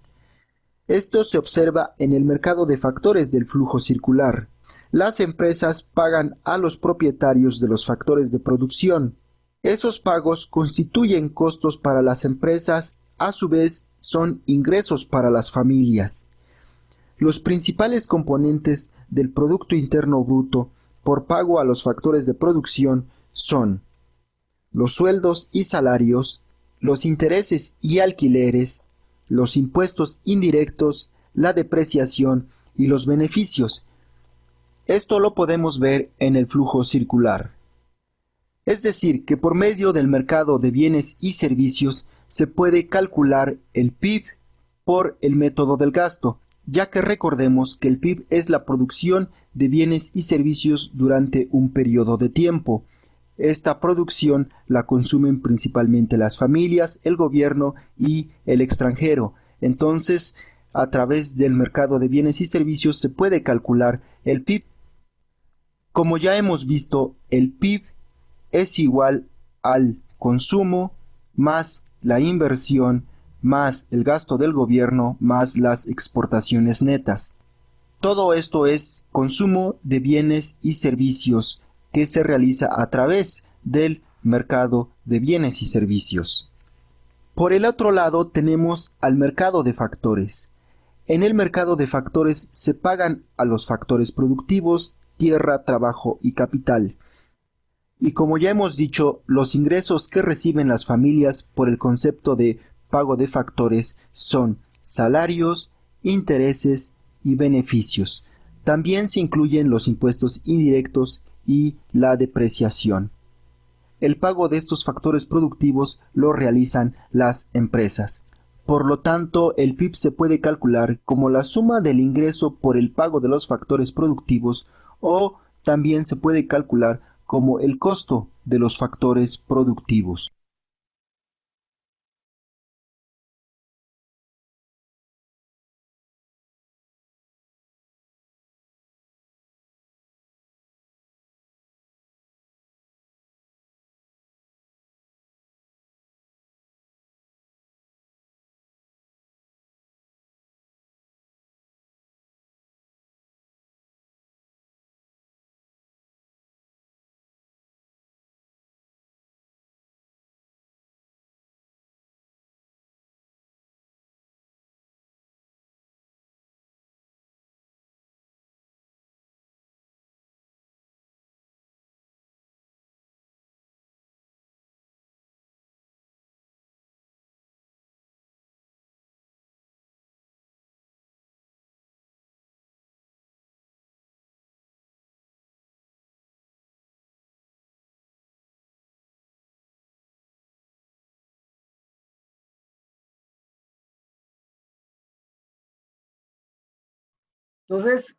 Esto se observa en el mercado de factores del flujo circular. Las empresas pagan a los propietarios de los factores de producción. Esos pagos constituyen costos para las empresas, a su vez son ingresos para las familias. Los principales componentes del Producto Interno Bruto por pago a los factores de producción son los sueldos y salarios, los intereses y alquileres, los impuestos indirectos, la depreciación y los beneficios. Esto lo podemos ver en el flujo circular. Es decir, que por medio del mercado de bienes y servicios se puede calcular el PIB por el método del gasto, ya que recordemos que el PIB es la producción de bienes y servicios durante un periodo de tiempo. Esta producción la consumen principalmente las familias, el gobierno y el extranjero. Entonces, a través del mercado de bienes y servicios se puede calcular el PIB. Como ya hemos visto, el PIB es igual al consumo más la inversión más el gasto del gobierno más las exportaciones netas. Todo esto es consumo de bienes y servicios que se realiza a través del mercado de bienes y servicios. Por el otro lado tenemos al mercado de factores. En el mercado de factores se pagan a los factores productivos, tierra, trabajo y capital. Y como ya hemos dicho, los ingresos que reciben las familias por el concepto de pago de factores son salarios, intereses y beneficios. También se incluyen los impuestos indirectos y la depreciación. El pago de estos factores productivos lo realizan las empresas. Por lo tanto, el PIB se puede calcular como la suma del ingreso por el pago de los factores productivos o también se puede calcular como el costo de los factores productivos. Entonces,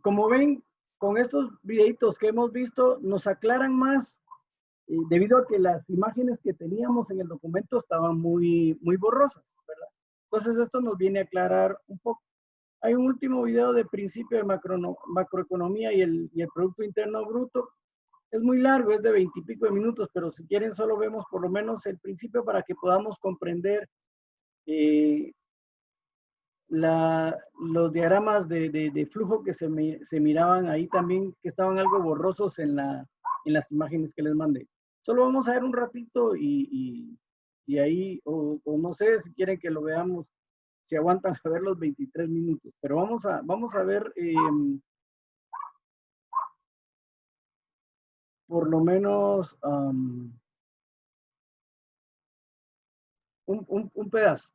como ven, con estos videitos que hemos visto, nos aclaran más, debido a que las imágenes que teníamos en el documento estaban muy borrosas, ¿verdad? Entonces, esto nos viene a aclarar un poco. Hay un último video de principio de macroeconomía y el Producto Interno Bruto. Es muy largo, es de 20 y pico de minutos, pero si quieren solo vemos por lo menos el principio para que podamos comprender los diagramas de flujo que se miraban ahí también, que estaban algo borrosos en las imágenes que les mandé. Solo vamos a ver un ratito y ahí, o no sé si quieren que lo veamos, si aguantan a ver los 23 minutos, pero vamos a ver por lo menos un pedazo.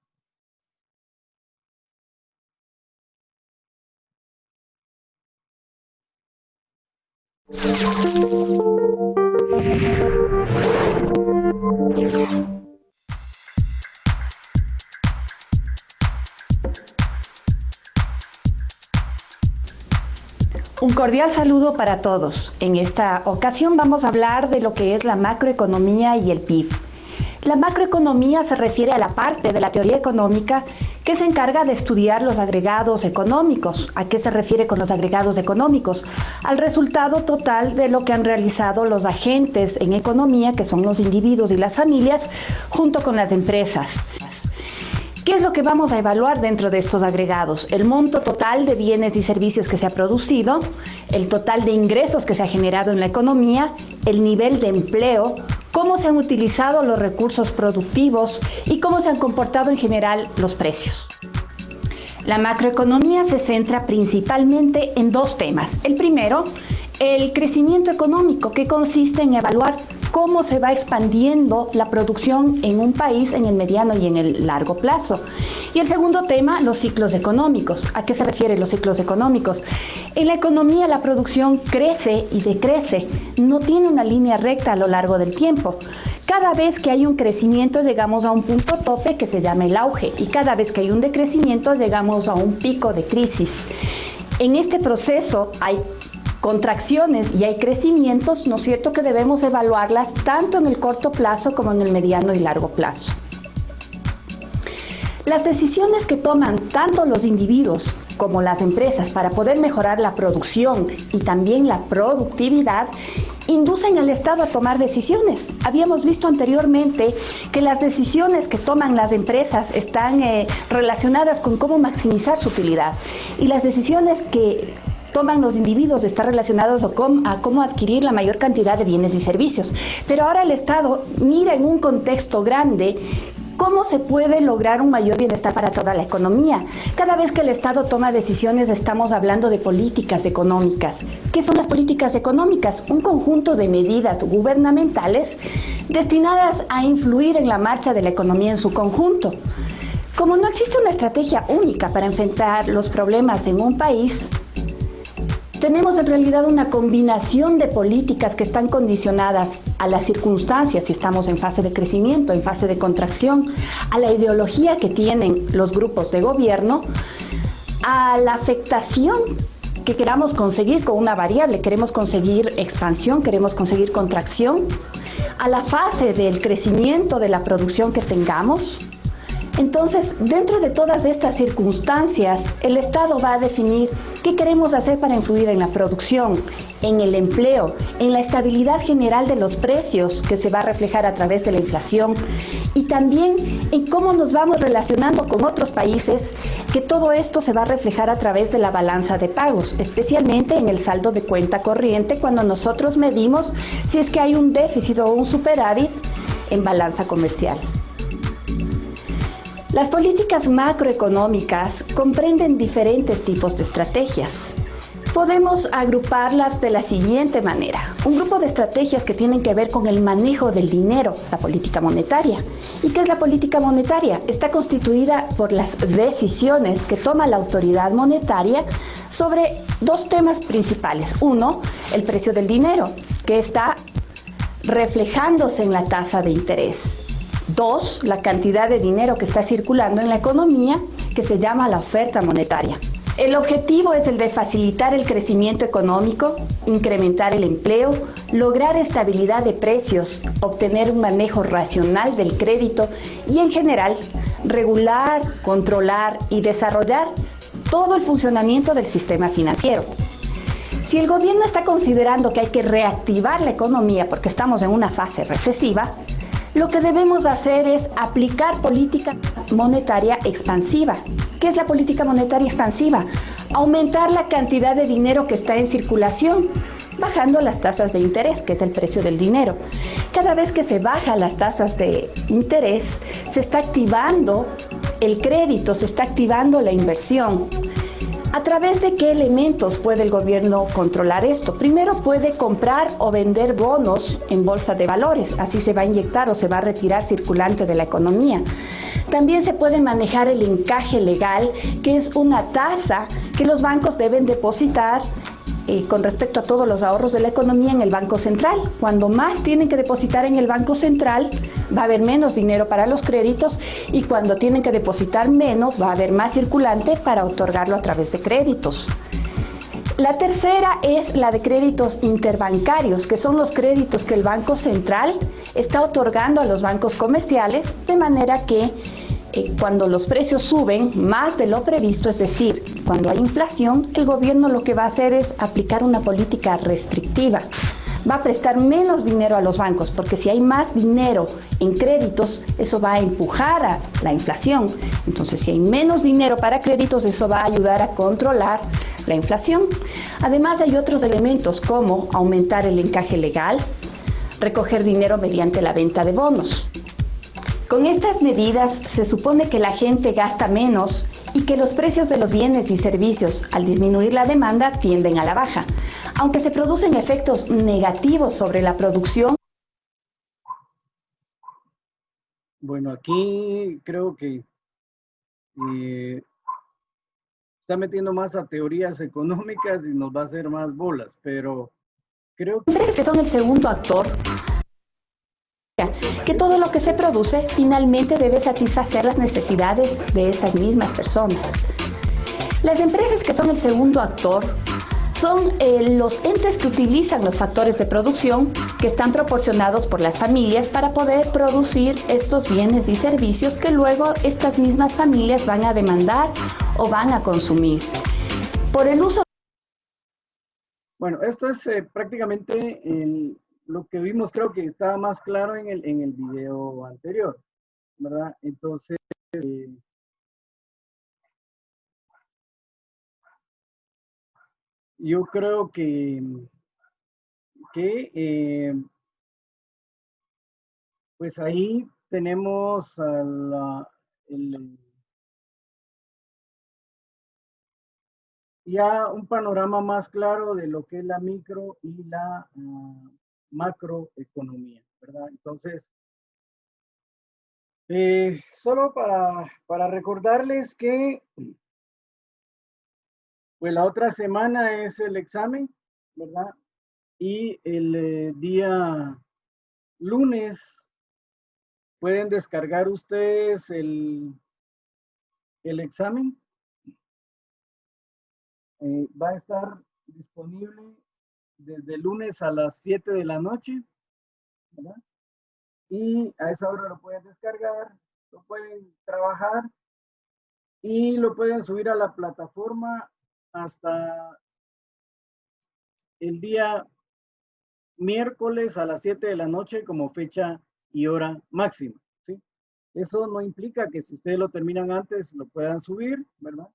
Un cordial saludo para todos. En esta ocasión vamos a hablar de lo que es la macroeconomía y el PIB. La macroeconomía se refiere a la parte de la teoría económica que se encarga de estudiar los agregados económicos. ¿A qué se refiere con los agregados económicos? Al resultado total de lo que han realizado los agentes en economía, que son los individuos y las familias, junto con las empresas. ¿Qué es lo que vamos a evaluar dentro de estos agregados? El monto total de bienes y servicios que se ha producido, el total de ingresos que se ha generado en la economía, el nivel de empleo, cómo se han utilizado los recursos productivos y cómo se han comportado en general los precios. La macroeconomía se centra principalmente en dos temas. El primero, el crecimiento económico, que consiste en evaluar cómo se va expandiendo la producción en un país en el mediano y en el largo plazo. Y el segundo tema, los ciclos económicos. ¿A qué se refieren los ciclos económicos? En la economía la producción crece y decrece, no tiene una línea recta a lo largo del tiempo. Cada vez que hay un crecimiento llegamos a un punto tope que se llama el auge, y cada vez que hay un decrecimiento llegamos a un pico de crisis. En este proceso hay contracciones y hay crecimientos, ¿no es cierto?, que debemos evaluarlas tanto en el corto plazo como en el mediano y largo plazo. Las decisiones que toman tanto los individuos como las empresas para poder mejorar la producción y también la productividad inducen al Estado a tomar decisiones. Habíamos visto anteriormente que las decisiones que toman las empresas están relacionadas con cómo maximizar su utilidad, y las decisiones que toman los individuos están relacionados a cómo adquirir la mayor cantidad de bienes y servicios. Pero ahora el Estado mira en un contexto grande cómo se puede lograr un mayor bienestar para toda la economía. Cada vez que el Estado toma decisiones estamos hablando de políticas económicas. ¿Qué son las políticas económicas? Un conjunto de medidas gubernamentales destinadas a influir en la marcha de la economía en su conjunto. Como no existe una estrategia única para enfrentar los problemas en un país, tenemos en realidad una combinación de políticas que están condicionadas a las circunstancias, si estamos en fase de crecimiento, en fase de contracción, a la ideología que tienen los grupos de gobierno, a la afectación que queramos conseguir con una variable. Queremos conseguir expansión, queremos conseguir contracción, a la fase del crecimiento de la producción que tengamos. Entonces, dentro de todas estas circunstancias, el Estado va a definir qué queremos hacer para influir en la producción, en el empleo, en la estabilidad general de los precios que se va a reflejar a través de la inflación, y también en cómo nos vamos relacionando con otros países, que todo esto se va a reflejar a través de la balanza de pagos, especialmente en el saldo de cuenta corriente, cuando nosotros medimos si es que hay un déficit o un superávit en balanza comercial. Las políticas macroeconómicas comprenden diferentes tipos de estrategias. Podemos agruparlas de la siguiente manera. Un grupo de estrategias que tienen que ver con el manejo del dinero, la política monetaria. ¿Y qué es la política monetaria? Está constituida por las decisiones que toma la autoridad monetaria sobre dos temas principales. Uno, el precio del dinero, que está reflejándose en la tasa de interés. Dos, la cantidad de dinero que está circulando en la economía, que se llama la oferta monetaria. El objetivo es el de facilitar el crecimiento económico, incrementar el empleo, lograr estabilidad de precios, obtener un manejo racional del crédito y, en general, regular, controlar y desarrollar todo el funcionamiento del sistema financiero. Si el gobierno está considerando que hay que reactivar la economía porque estamos en una fase recesiva, lo que debemos hacer es aplicar política monetaria expansiva. ¿Qué es la política monetaria expansiva? Aumentar la cantidad de dinero que está en circulación, bajando las tasas de interés, que es el precio del dinero. Cada vez que se bajan las tasas de interés, se está activando el crédito, se está activando la inversión. ¿A través de qué elementos puede el gobierno controlar esto? Primero, puede comprar o vender bonos en bolsa de valores, así se va a inyectar o se va a retirar circulante de la economía. También se puede manejar el encaje legal, que es una tasa que los bancos deben depositar con respecto a todos los ahorros de la economía en el Banco Central. Cuando más tienen que depositar en el Banco Central, va a haber menos dinero para los créditos, y cuando tienen que depositar menos, va a haber más circulante para otorgarlo a través de créditos. La tercera es la de créditos interbancarios, que son los créditos que el Banco Central está otorgando a los bancos comerciales, de manera que cuando los precios suben más de lo previsto, es decir, cuando hay inflación, el gobierno lo que va a hacer es aplicar una política restrictiva. Va a prestar menos dinero a los bancos, porque si hay más dinero en créditos, eso va a empujar a la inflación. Entonces, si hay menos dinero para créditos, eso va a ayudar a controlar la inflación. Además, hay otros elementos como aumentar el encaje legal, recoger dinero mediante la venta de bonos. Con estas medidas se supone que la gente gasta menos y que los precios de los bienes y servicios, al disminuir la demanda, tienden a la baja. Aunque se producen efectos negativos sobre la producción. Bueno, aquí creo que está metiendo más a teorías económicas y nos va a hacer más bolas, pero creo que... Empresas que son el segundo actor, que todo lo que se produce finalmente debe satisfacer las necesidades de esas mismas personas. Las empresas que son el segundo actor son los entes que utilizan los factores de producción que están proporcionados por las familias para poder producir estos bienes y servicios que luego estas mismas familias van a demandar o van a consumir. Por el uso... Bueno, esto es prácticamente lo que vimos, creo que estaba más claro en el video anterior, ¿verdad? Entonces, yo creo que pues ahí tenemos ya un panorama más claro de lo que es la micro y la macroeconomía, ¿verdad? Entonces, solo para recordarles que pues la otra semana es el examen, ¿verdad? Y el día lunes pueden descargar ustedes el examen. Va a estar disponible desde el lunes a las 7 de la noche, ¿verdad? Y a esa hora lo pueden descargar, lo pueden trabajar y lo pueden subir a la plataforma hasta el día miércoles a las 7 de la noche como fecha y hora máxima, ¿sí? Eso no implica que si ustedes lo terminan antes lo puedan subir, ¿verdad?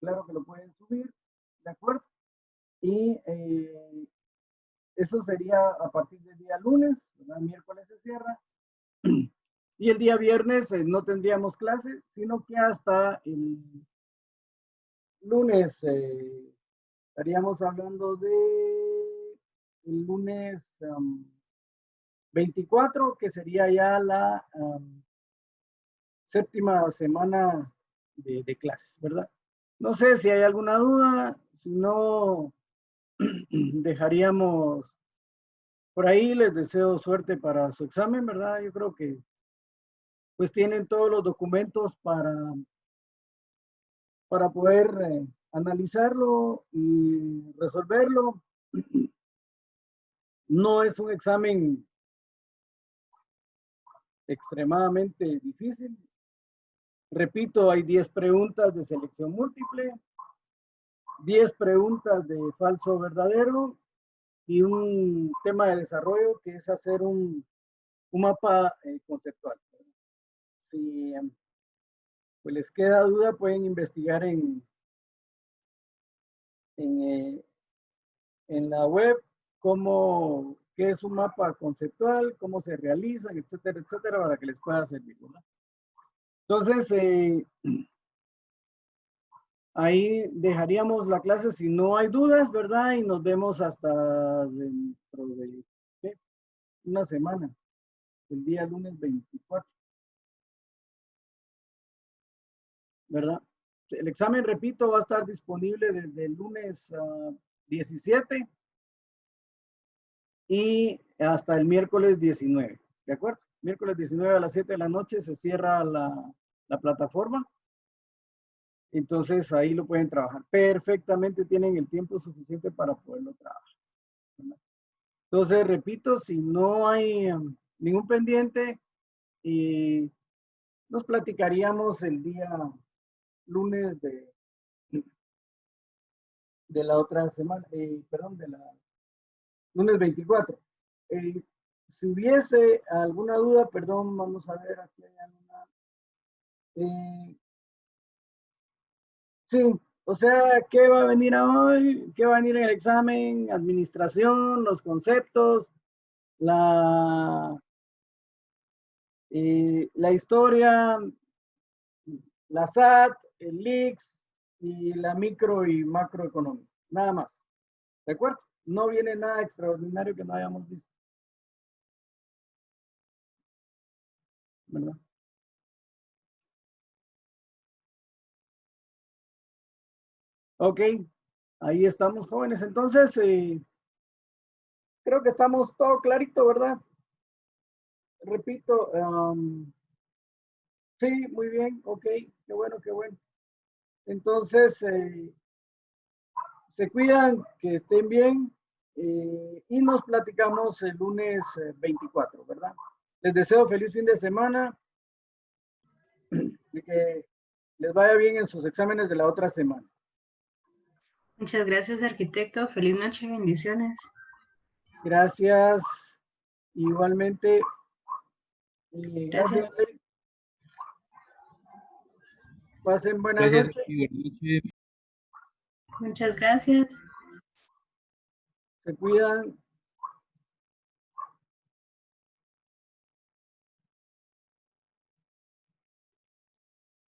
Claro que lo pueden subir, ¿de acuerdo? Y eso sería a partir del día lunes, ¿verdad? Miércoles se cierra. Y el día viernes no tendríamos clase, sino que hasta el lunes estaríamos hablando de el lunes 24, que sería ya la séptima semana de clases, ¿verdad? No sé si hay alguna duda, si no, dejaríamos por ahí. Les deseo suerte para su examen, ¿verdad? Yo creo que pues tienen todos los documentos para poder analizarlo y resolverlo. No es un examen extremadamente difícil. Repito, hay 10 preguntas de selección múltiple, 10 preguntas de falso verdadero y un tema de desarrollo que es hacer un mapa conceptual. Si pues les queda duda, pueden investigar en la web qué es un mapa conceptual, cómo se realizan, etcétera, etcétera, para que les pueda servir, ¿verdad? Entonces, ahí dejaríamos la clase si no hay dudas, ¿verdad? Y nos vemos hasta dentro de una semana, el día lunes 24, ¿verdad? El examen, repito, va a estar disponible desde el lunes 17 y hasta el miércoles 19, ¿de acuerdo? Miércoles 19 a las 7 de la noche se cierra la plataforma. Entonces ahí lo pueden trabajar. Perfectamente tienen el tiempo suficiente para poderlo trabajar, ¿verdad? Entonces, repito, si no hay ningún pendiente, nos platicaríamos el día lunes de la otra semana, perdón, de la lunes 24. Si hubiese alguna duda, perdón, vamos a ver, aquí hay alguna. Sí, o sea, ¿qué va a venir hoy? ¿Qué va a venir en el examen? Administración, los conceptos, la historia, la SAT, el LICS y la micro y macroeconomía. Nada más. ¿De acuerdo? No viene nada extraordinario que no hayamos visto, ¿verdad? Ok, ahí estamos, jóvenes. Entonces, creo que estamos todo clarito, ¿verdad? Repito, sí, muy bien, ok, qué bueno, qué bueno. Entonces, se cuidan, que estén bien y nos platicamos el lunes 24, ¿verdad? Les deseo feliz fin de semana y que les vaya bien en sus exámenes de la otra semana. Muchas gracias, arquitecto. Feliz noche, bendiciones. Gracias. Igualmente. Gracias. Pasen buenas noches. Muchas gracias. Se cuidan.